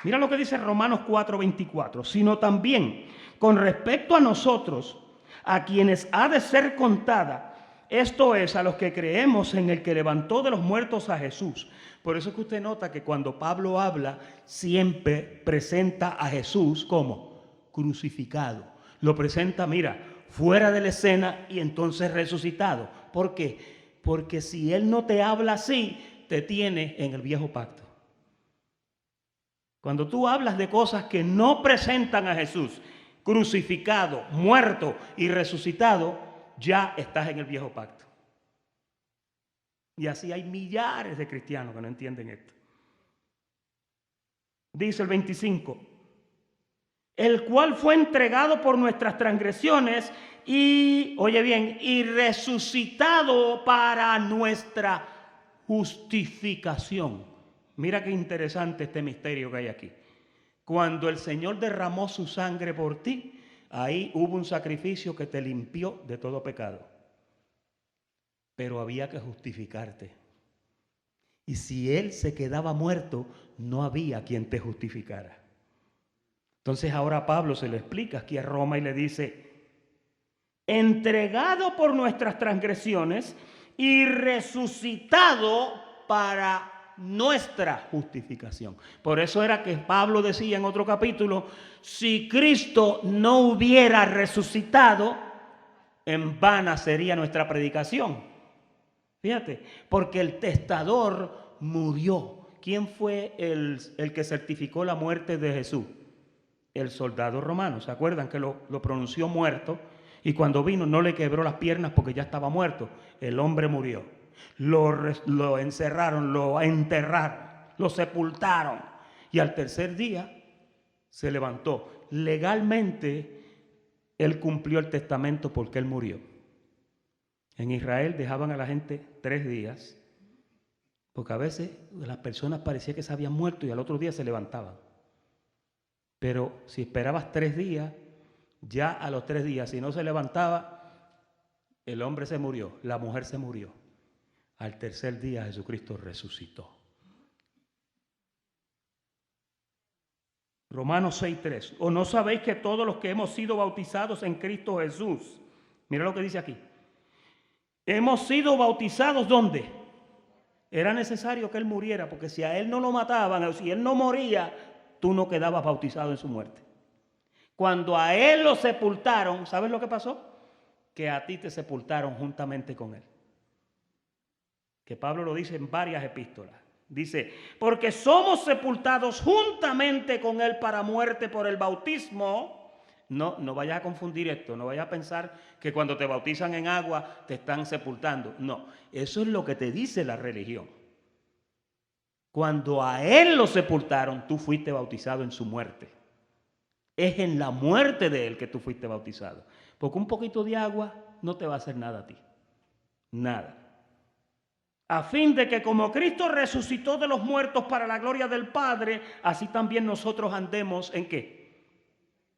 Mira lo que dice Romanos 4:24. Sino también con respecto a nosotros, a quienes ha de ser contada, esto es, a los que creemos en el que levantó de los muertos a Jesús. Por eso es que usted nota que cuando Pablo habla, siempre presenta a Jesús como crucificado. Lo presenta, mira, fuera de la escena y entonces resucitado. ¿Por qué? Porque si Él no te habla así, te tiene en el viejo pacto. Cuando tú hablas de cosas que no presentan a Jesús, crucificado, muerto y resucitado, ya estás en el viejo pacto. Y así hay millares de cristianos que no entienden esto. Dice el 25, el cual fue entregado por nuestras transgresiones y, oye bien, y resucitado para nuestra justificación. Mira qué interesante este misterio que hay aquí. Cuando el Señor derramó su sangre por ti, ahí hubo un sacrificio que te limpió de todo pecado. Pero había que justificarte. Y si Él se quedaba muerto, no había quien te justificara. Entonces ahora Pablo se lo explica aquí a Roma y le dice, entregado por nuestras transgresiones y resucitado para nuestra justificación. Por eso era que Pablo decía en otro capítulo, si Cristo no hubiera resucitado, en vana sería nuestra predicación. Fíjate, porque el testador murió. ¿Quién fue el que certificó la muerte de Jesús? El soldado romano. ¿Se acuerdan que lo pronunció muerto? Y cuando vino no le quebró las piernas porque ya estaba muerto. El hombre murió. Lo encerraron, lo enterraron, lo sepultaron. Y al tercer día se levantó. Legalmente él cumplió el testamento porque él murió. En Israel dejaban a la gente 3 días, porque a veces las personas parecía que se habían muerto y al otro día se levantaban. Pero si esperabas 3 días, ya a los 3 días, si no se levantaba, el hombre se murió, la mujer se murió. Al tercer día Jesucristo resucitó. Romanos 6:3. ¿O no sabéis que todos los que hemos sido bautizados en Cristo Jesús? Mira lo que dice aquí. Hemos sido bautizados, ¿dónde? Era necesario que Él muriera, porque si a Él no lo mataban, o si Él no moría, tú no quedabas bautizado en su muerte. Cuando a Él lo sepultaron, ¿sabes lo que pasó? Que a ti te sepultaron juntamente con Él. Que Pablo lo dice en varias epístolas. Dice, porque somos sepultados juntamente con Él para muerte por el bautismo. No vayas a confundir esto, no vayas a pensar que cuando te bautizan en agua te están sepultando. No, eso es lo que te dice la religión. Cuando a Él lo sepultaron, tú fuiste bautizado en su muerte. Es en la muerte de Él que tú fuiste bautizado. Porque un poquito de agua no te va a hacer nada a ti. Nada. A fin de que como Cristo resucitó de los muertos para la gloria del Padre, así también nosotros andemos ¿en qué?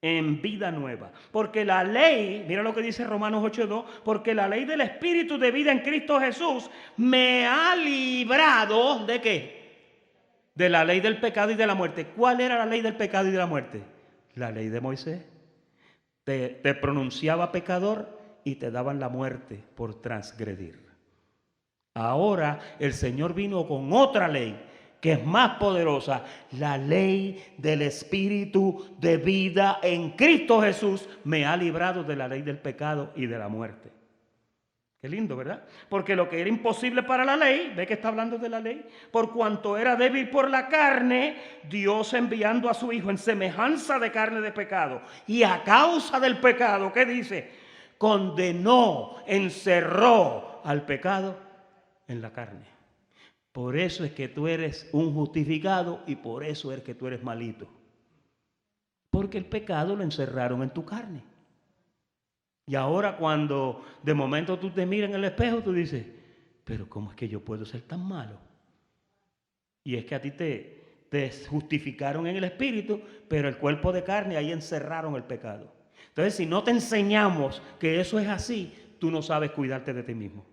En vida nueva. Porque la ley, mira lo que dice Romanos 8:2, porque la ley del Espíritu de vida en Cristo Jesús me ha librado ¿de qué? De la ley del pecado y de la muerte. ¿Cuál era la ley del pecado y de la muerte? La ley de Moisés. Te pronunciaba pecador y te daban la muerte por transgredir. Ahora el Señor vino con otra ley que es más poderosa, la ley del Espíritu de vida en Cristo Jesús me ha librado de la ley del pecado y de la muerte. Qué lindo, ¿verdad? Porque lo que era imposible para la ley, ve que está hablando de la ley, por cuanto era débil por la carne, Dios enviando a su Hijo en semejanza de carne de pecado. Y a causa del pecado, ¿qué dice? Condenó, encerró al pecado en la carne. Por eso es que tú eres un justificado y por eso es que tú eres malito. Porque el pecado lo encerraron en tu carne. Y ahora cuando de momento tú te miras en el espejo, tú dices, pero ¿cómo es que yo puedo ser tan malo? Y es que a ti te justificaron en el espíritu, pero el cuerpo de carne, ahí encerraron el pecado. Entonces, si no te enseñamos que eso es así, tú no sabes cuidarte de ti mismo.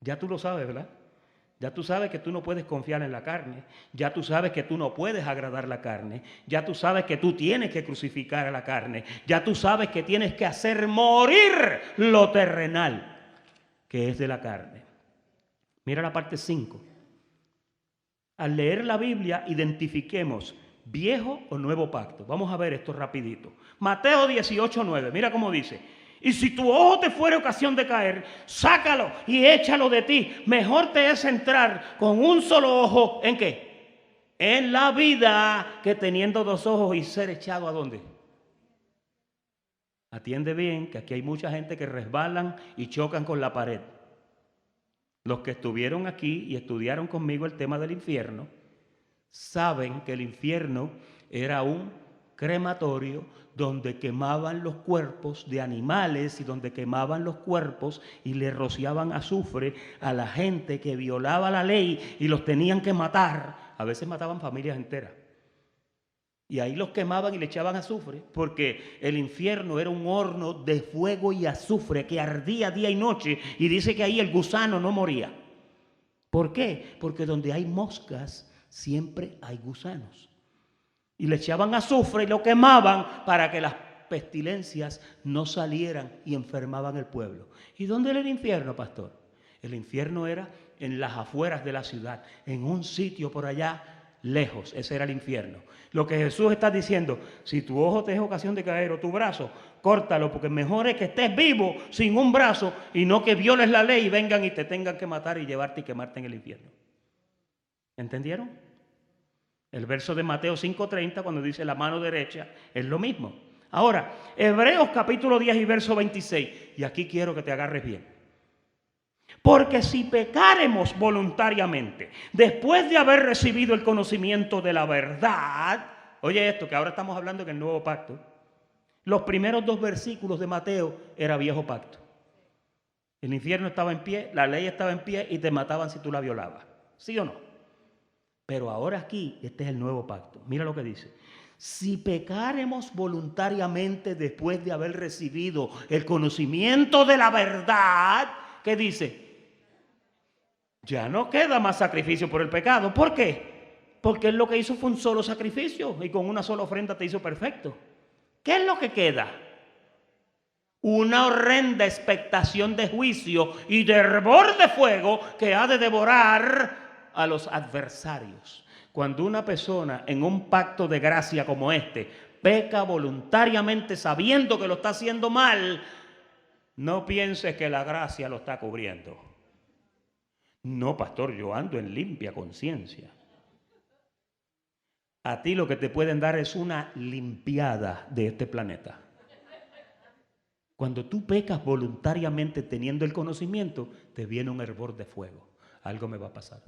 Ya tú lo sabes, ¿verdad? Ya tú sabes que tú no puedes confiar en la carne. Ya tú sabes que tú no puedes agradar la carne. Ya tú sabes que tú tienes que crucificar a la carne. Ya tú sabes que tienes que hacer morir lo terrenal, que es de la carne. Mira la parte 5. Al leer la Biblia, identifiquemos viejo o nuevo pacto. Vamos a ver esto rapidito. Mateo 18:9. Mira cómo dice. Y si tu ojo te fuere ocasión de caer, sácalo y échalo de ti. Mejor te es entrar con un solo ojo, ¿en qué? En la vida, que teniendo dos ojos y ser echado ¿a dónde? Atiende bien, que aquí hay mucha gente que resbalan y chocan con la pared. Los que estuvieron aquí y estudiaron conmigo el tema del infierno, saben que el infierno era un crematorio donde quemaban los cuerpos de animales y donde quemaban los cuerpos y le rociaban azufre a la gente que violaba la ley y los tenían que matar. A veces mataban familias enteras. Y ahí los quemaban y le echaban azufre, porque el infierno era un horno de fuego y azufre que ardía día y noche, y dice que ahí el gusano no moría. ¿Por qué? Porque donde hay moscas siempre hay gusanos. Y le echaban azufre y lo quemaban para que las pestilencias no salieran y enfermaban el pueblo. ¿Y dónde era el infierno, pastor? El infierno era en las afueras de la ciudad, en un sitio por allá lejos. Ese era el infierno. Lo que Jesús está diciendo, si tu ojo te es ocasión de caer o tu brazo, córtalo, porque mejor es que estés vivo sin un brazo y no que violes la ley y vengan y te tengan que matar y llevarte y quemarte en el infierno. ¿Entendieron? El verso de Mateo 5:30, cuando dice la mano derecha, es lo mismo. Ahora, Hebreos capítulo 10 y verso 26. Y aquí quiero que te agarres bien. Porque si pecáremos voluntariamente, después de haber recibido el conocimiento de la verdad, oye esto, que ahora estamos hablando en el nuevo pacto. Los primeros 2 versículos de Mateo era viejo pacto. El infierno estaba en pie, la ley estaba en pie y te mataban si tú la violabas. ¿Sí o no? Pero ahora aquí, este es el nuevo pacto. Mira lo que dice. Si pecáremos voluntariamente después de haber recibido el conocimiento de la verdad, ¿qué dice? Ya no queda más sacrificio por el pecado. ¿Por qué? Porque él lo que hizo fue un solo sacrificio y con una sola ofrenda te hizo perfecto. ¿Qué es lo que queda? Una horrenda expectación de juicio y de hervor de fuego que ha de devorar a los adversarios. Cuando una persona en un pacto de gracia como este peca voluntariamente sabiendo que lo está haciendo mal, no pienses que la gracia lo está cubriendo. No, pastor, yo ando en limpia conciencia. A ti lo que te pueden dar es una limpiada de este planeta. Cuando tú pecas voluntariamente teniendo el conocimiento, te viene un hervor de fuego. Algo me va a pasar.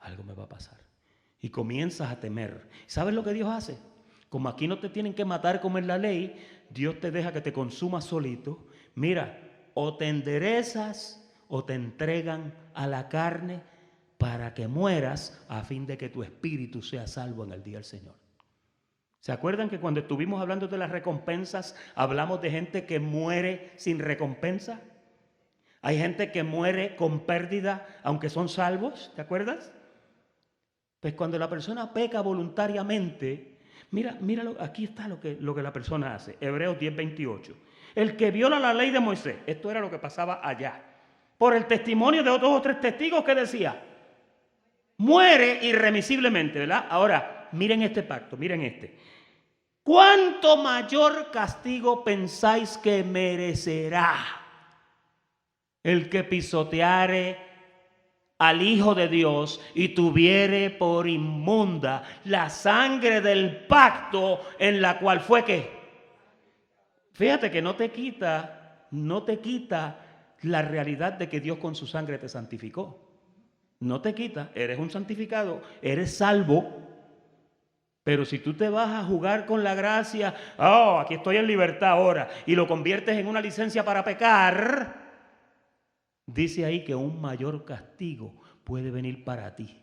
Algo me va a pasar. Y comienzas a temer. ¿Sabes lo que Dios hace? Como aquí no te tienen que matar como en la ley, Dios te deja que te consumas solito. Mira, o te enderezas o te entregan a la carne para que mueras a fin de que tu espíritu sea salvo en el día del Señor. ¿Se acuerdan que cuando estuvimos hablando de las recompensas, hablamos de gente que muere sin recompensa? Hay gente que muere con pérdida aunque son salvos, ¿te acuerdas? Pues cuando la persona peca voluntariamente, mira, aquí está lo que la persona hace. Hebreos 10:28. El que viola la ley de Moisés, esto era lo que pasaba allá, por el testimonio de 2 o 3 testigos que decía, muere irremisiblemente, ¿verdad? Ahora, miren este pacto, miren este. ¿Cuánto mayor castigo pensáis que merecerá El que pisoteare al Hijo de Dios y tuviere por inmunda la sangre del pacto en la cual fue que. Fíjate que no te quita la realidad de que Dios con su sangre te santificó. No te quita, eres un santificado, eres salvo. Pero si tú te vas a jugar con la gracia, aquí estoy en libertad ahora, y lo conviertes en una licencia para pecar, dice ahí que un mayor castigo puede venir para ti.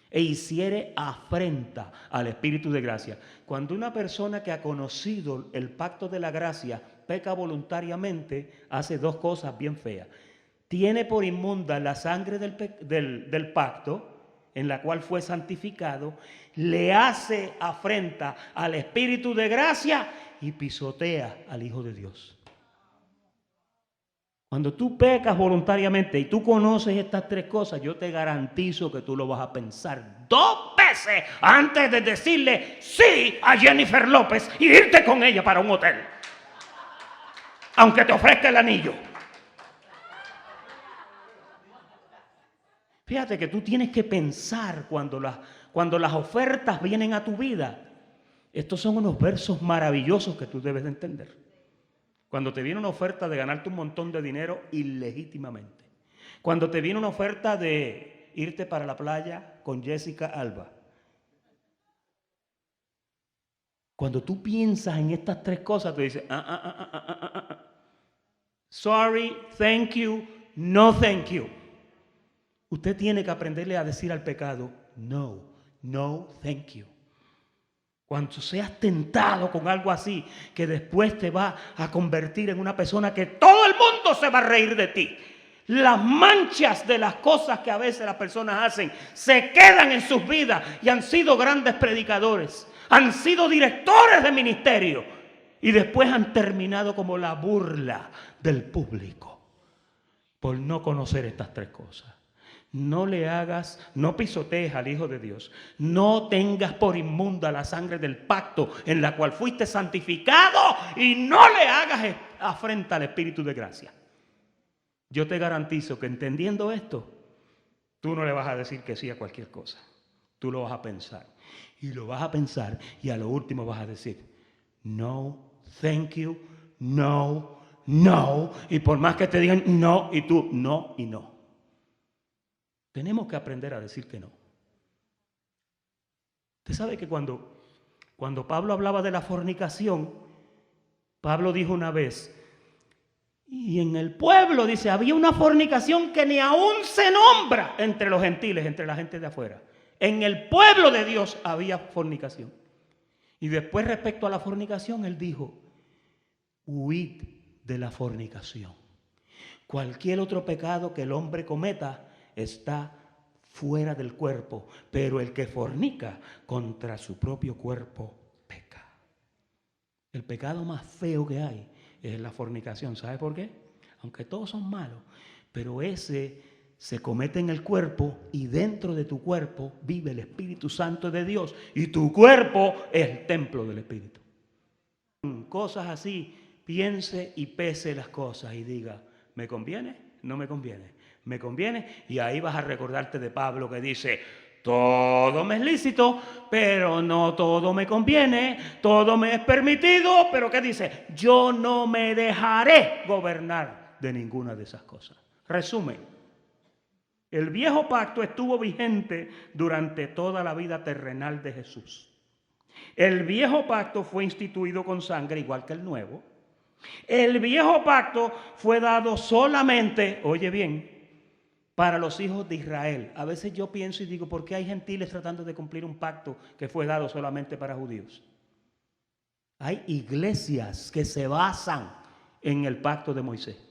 E hiciere afrenta al Espíritu de gracia. Cuando una persona que ha conocido el pacto de la gracia peca voluntariamente, hace dos cosas bien feas. Tiene por inmunda la sangre del pacto en la cual fue santificado, le hace afrenta al Espíritu de gracia y pisotea al Hijo de Dios. Cuando tú pecas voluntariamente y tú conoces estas tres cosas, yo te garantizo que tú lo vas a pensar 2 veces antes de decirle sí a Jennifer López y irte con ella para un hotel, aunque te ofrezca el anillo. Fíjate que tú tienes que pensar cuando las ofertas vienen a tu vida. Estos son unos versos maravillosos que tú debes de entender. Cuando te viene una oferta de ganarte un montón de dinero ilegítimamente. Cuando te viene una oferta de irte para la playa con Jessica Alba. Cuando tú piensas en estas tres cosas, te dices, sorry, thank you, no thank you. Usted tiene que aprenderle a decir al pecado, no, no, thank you. Cuando seas tentado con algo así, que después te va a convertir en una persona que todo el mundo se va a reír de ti. Las manchas de las cosas que a veces las personas hacen se quedan en sus vidas y han sido grandes predicadores, han sido directores de ministerio y después han terminado como la burla del público por no conocer estas tres cosas. No pisotees al Hijo de Dios. No tengas por inmunda la sangre del pacto en la cual fuiste santificado y no le hagas afrenta al Espíritu de gracia. Yo te garantizo que entendiendo esto, tú no le vas a decir que sí a cualquier cosa. Tú lo vas a pensar. Y lo vas a pensar y a lo último vas a decir, no, thank you, no, no. Y por más que te digan no y tú no y no. Tenemos que aprender a decir que no. Usted sabe que cuando Pablo hablaba de la fornicación, Pablo dijo una vez, y en el pueblo, dice, había una fornicación que ni aún se nombra entre los gentiles, entre la gente de afuera. En el pueblo de Dios había fornicación. Y después respecto a la fornicación, él dijo, huid de la fornicación. Cualquier otro pecado que el hombre cometa está fuera del cuerpo, pero el que fornica contra su propio cuerpo peca. El pecado más feo que hay es la fornicación. ¿Sabe por qué? Aunque todos son malos, pero ese se comete en el cuerpo y dentro de tu cuerpo vive el Espíritu Santo de Dios y tu cuerpo es el templo del Espíritu. Cosas así, piense y pese las cosas y diga, ¿me conviene? No me conviene. Me conviene, y ahí vas a recordarte de Pablo que dice, todo me es lícito, pero no todo me conviene, todo me es permitido, pero ¿qué dice? Yo no me dejaré gobernar de ninguna de esas cosas. Resumen, el viejo pacto estuvo vigente durante toda la vida terrenal de Jesús. El viejo pacto fue instituido con sangre igual que el nuevo. El viejo pacto fue dado solamente, oye bien, para los hijos de Israel. A veces yo pienso y digo, ¿por qué hay gentiles tratando de cumplir un pacto que fue dado solamente para judíos? Hay iglesias que se basan en el pacto de Moisés.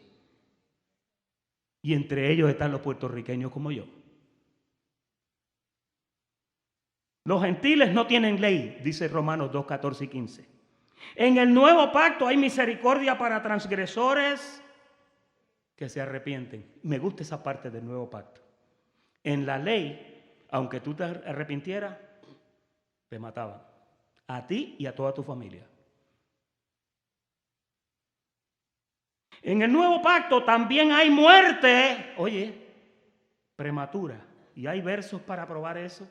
Y entre ellos están los puertorriqueños como yo. Los gentiles no tienen ley, dice Romanos 2, 14 y 15. En el nuevo pacto hay misericordia para transgresores que se arrepienten. Me gusta esa parte del nuevo pacto. En la ley, aunque tú te arrepintieras, te mataban. A ti y a toda tu familia. En el nuevo pacto también hay muerte, oye, prematura. Y hay versos para probar eso.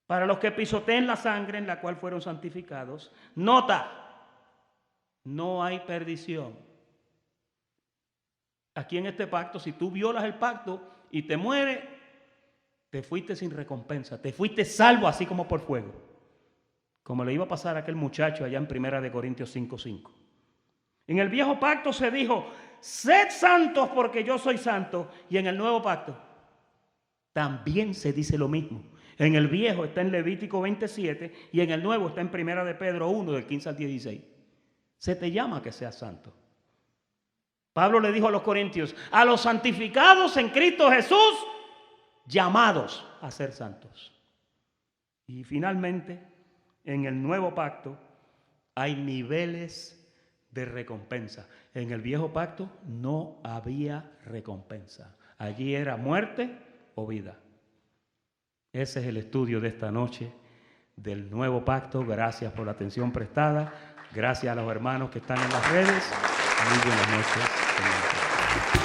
Para los que pisoteen la sangre en la cual fueron santificados. Nota, no hay perdición. Aquí en este pacto, si tú violas el pacto y te mueres, te fuiste sin recompensa, te fuiste salvo así como por fuego. Como le iba a pasar a aquel muchacho allá en 1 Corintios 5:5. En el viejo pacto se dijo, sed santos porque yo soy santo. Y en el nuevo pacto también se dice lo mismo. En el viejo está en Levítico 27 y en el nuevo está en 1 de Pedro 1 del 15 al 16. Se te llama que seas santo. Pablo le dijo a los corintios, a los santificados en Cristo Jesús, llamados a ser santos. Y finalmente, en el nuevo pacto hay niveles de recompensa. En el viejo pacto no había recompensa. Allí era muerte o vida. Ese es el estudio de esta noche del nuevo pacto. Gracias por la atención prestada. Gracias a los hermanos que están en las redes. Muy buenas noches.